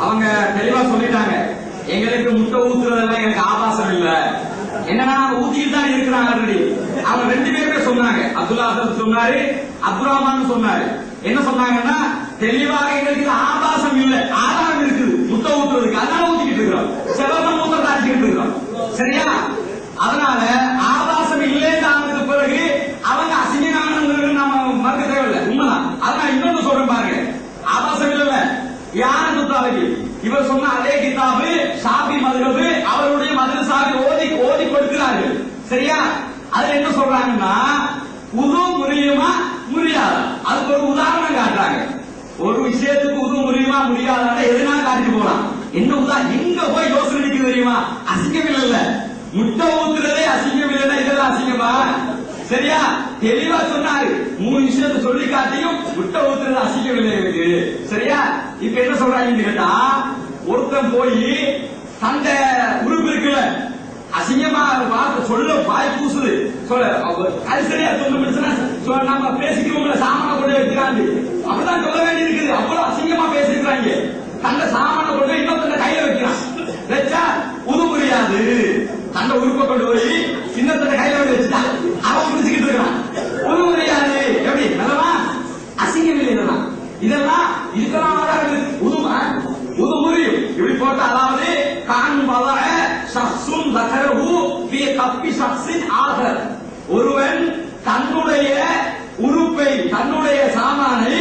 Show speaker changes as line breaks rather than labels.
அவங்க தெளிவா சொல்லிட்டாங்க, எங்களுக்கு முட்டை ஊத்துறதெல்லாம் எனக்கு ஆபாசம் இல்ல, என்னன்னா ஊத்திட்டு தான் இருக்கிறாங்க ஆல்ரெடி. அவங்க ரெண்டு பேருமே சொன்னாங்க, அப்துல்லா சொன்னாரு, அப்துல் ரஹ்மான் சொன்னாரு. என்ன சொன்னாங்கன்னா, தெளிவாக எங்களுக்கு ஆபாசம் இல்ல, ஆதாரம் இருக்குது முட்டை ஊத்துறதுக்கு, அதனால ஊத்திக்கிட்டு இருக்கிறோம், செலவு மூத்தத்தை அடிச்சுக்கிட்டு இருக்கிறோம். சரியா? அதனால ஆபாசம் இல்லைன்னு பிறகு அவங்க அசிங்கமான நாம மறுக்க தேவையில்லை, உண்மைதான். அதனால இன்னொன்னு சொல்றேன் பாருங்க, ஆபாசம் இல்ல யாரு முத்தாலகி இவர் சொன்ன அதே கிதாபு ஷாஃபி மதுரபு அவருடைய மதரசாவை ஓதி கொடுக்கிறார்கள். சரியா? அதுல என்ன சொல்றாங்கன்னா, உது முறியுமா முடியாதா, அதுக்கு ஒரு உதாரணம் காட்டுறாங்க. ஒரு விஷயத்துக்கு உது முறியுமா முடியாத எதுனா காட்டி போலாம். என்ன உதாரணம், எங்க போய் யோசனை நிற்கிறது தெரியுமா? அசிங்கம் இல்ல, முட்டை ஊத்துறதே அசிங்கம் இல்லைன்னா இதெல்லாம் அசிங்கமா? சரியா? தெளிவா சொன்னாரு, 3 விஷயத்தை சொல்லி காட்டியும் முட்டை ஊத்துறது அசிங்கம் இல்லை இருக்கு. சரியா? இப்ப என்ன சொல்றாங்க கேட்டா, ஒருத்தன் போய் தந்த உறுப்பு இருக்குல்ல, அசிங்கமா வார்த்தை சொல்ல வாய் பூசுது, சொல்ல அது சரியா சொன்ன நம்ம பேசிக்கிறோம்ல, சாமான கொண்டு வைக்கிறாங்க, அப்படிதான் சொல்ல வேண்டி இருக்குது. அவ்வளவு அசிங்கமா பேசிக்கிறாங்க. தந்த சாமான கொண்டு இன்னொருத்த கையில வைக்கிறான், வச்சா உது புரியாது. தந்த உறுப்பை கொண்டு போய் இன்னொருத்த கையில வச்சுட்டா அவன் பிடிச்சுக்கிட்டு இருக்கான், உது புரியாது. எப்படி நல்லவா? அசிங்கம் இல்லை. இதெல்லாம் இதுக்கெல்லாம் உது முறியும். இப்படி போட்ட, அதாவது ஒருவன் தன்னுடைய உறுப்பை, தன்னுடைய சாமானை